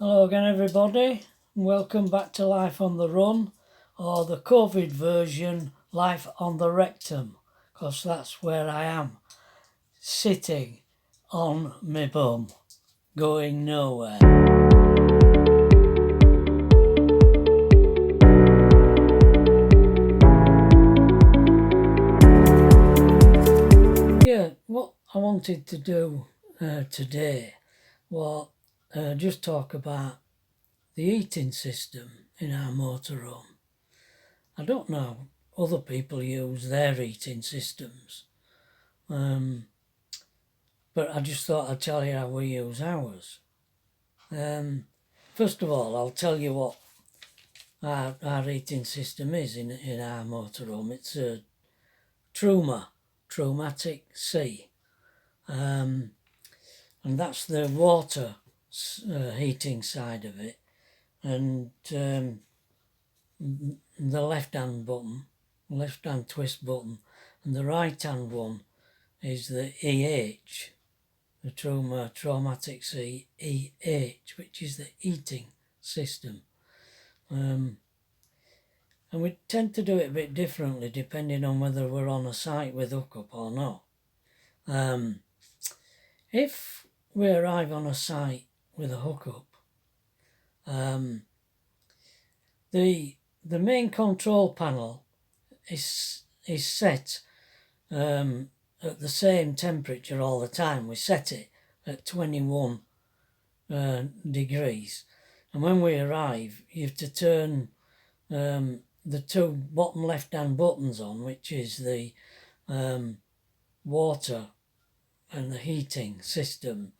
Hello again everybody, welcome back to Life on the Run, or the COVID version, Life on the Rectum, because that's where I am, sitting on my bum, going nowhere. Yeah, what I wanted to do today was just talk about the heating system in our motorhome. I don't know other people use their heating systems, but I just thought I'd tell you how we use ours. First of all, I'll tell you what our heating system is in our motorhome. It's a Truma, Trumatic C, and that's the water heating side of it, and the left-hand button, left-hand twist button, and the right-hand one is the EH, the Truma Traumatic C EH, which is the heating system. And we tend to do it a bit differently depending on whether we're on a site with hookup or not. If we arrive on a site with a hookup, the main control panel is set at the same temperature all the time. We set it at 21 degrees, and when we arrive you have to turn the two bottom left hand buttons on, which is the water and the heating system.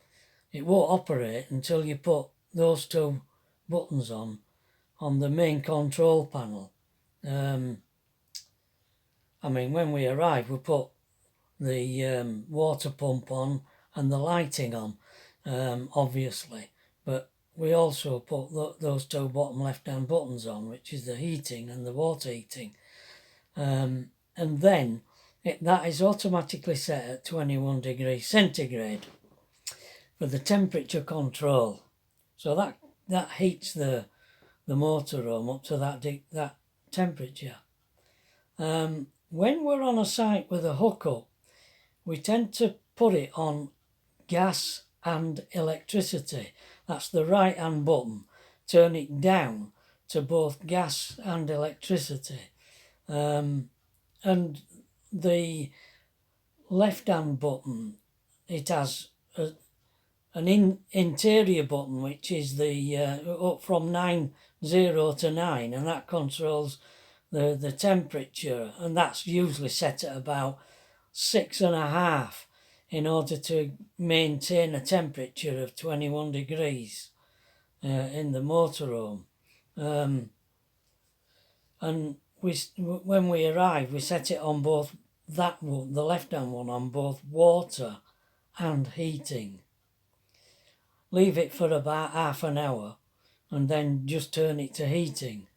It won't operate until you put those two buttons on the main control panel. When we arrive we put the water pump on and the lighting on, obviously, but we also put those two bottom left hand buttons on, which is the heating and the water heating, and then that is automatically set at 21 degrees centigrade for the temperature control. So that heats the motorhome up to that temperature. When we're on a site with a hookup, we tend to put it on gas and electricity. That's the right hand button. Turn it down to both gas and electricity. And the left hand button, it has an interior button, which is the up from 90 to 9, and that controls the temperature, and that's usually set at about 6.5 in order to maintain a temperature of 21 degrees in the motorhome. And when we arrive, we set it on both the left-hand one on both water and heating. Leave it for about half an hour and then just turn it to heating,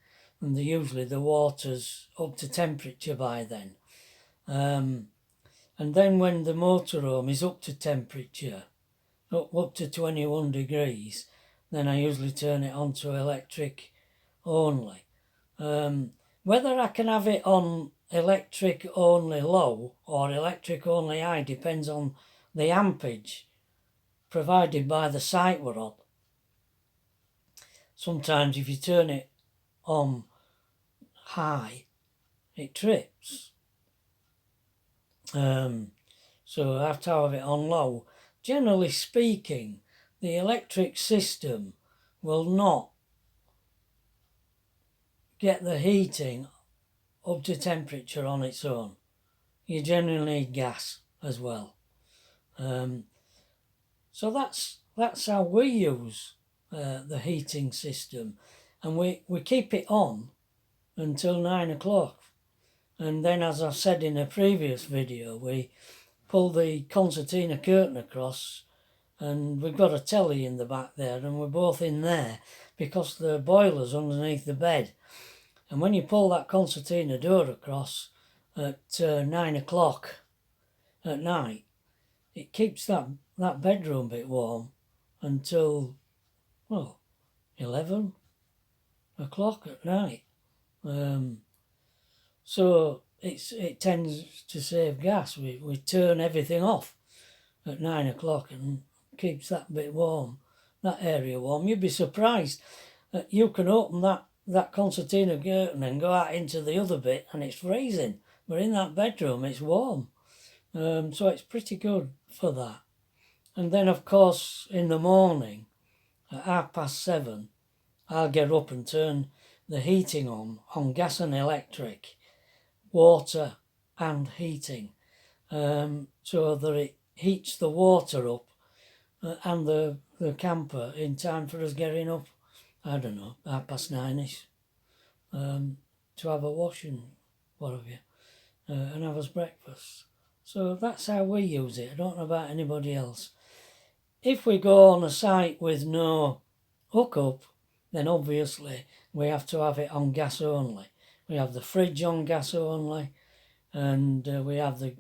and usually the water's up to temperature by then. And then when the motorhome is up to temperature, up to 21 degrees, then I usually turn it on to electric only. Whether I can have it on electric only low or electric only high depends on the ampage provided by the site we're on. Sometimes if you turn it on high, it trips. So I have to have it on low. Generally speaking, the electric system will not get the heating up to temperature on its own. You generally need gas as well. So that's how we use the heating system, and we keep it on until 9 o'clock. And then, as I said in a previous video, we pull the concertina curtain across, and we've got a telly in the back there, and we're both in there because the boiler's underneath the bed. And when you pull that concertina door across at 9 o'clock at night, it keeps that bedroom bit warm until, well, 11 o'clock at night. So it tends to save gas. We turn everything off at 9 o'clock and keeps that bit warm, that area warm. You'd be surprised. You can open that concertina curtain and go out into the other bit and it's freezing, but in that bedroom it's warm. So it's pretty good for that. And then of course in the morning at 7:30 I'll get up and turn the heating on gas and electric, water and heating, so that it heats the water up and the camper in time for us getting up, I don't know, 9:30ish, to have a wash and what have you, and have us breakfast. So that's how we use it. I don't know about anybody else. If we go on a site with no hookup, then obviously we have to have it on gas only. We have the fridge on gas only, and we have the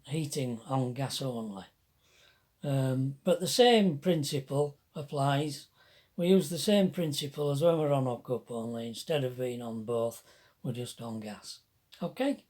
heating on gas only. But the same principle applies. We use the same principle as when we're on hookup only. Instead of being on both, we're just on gas. Okay?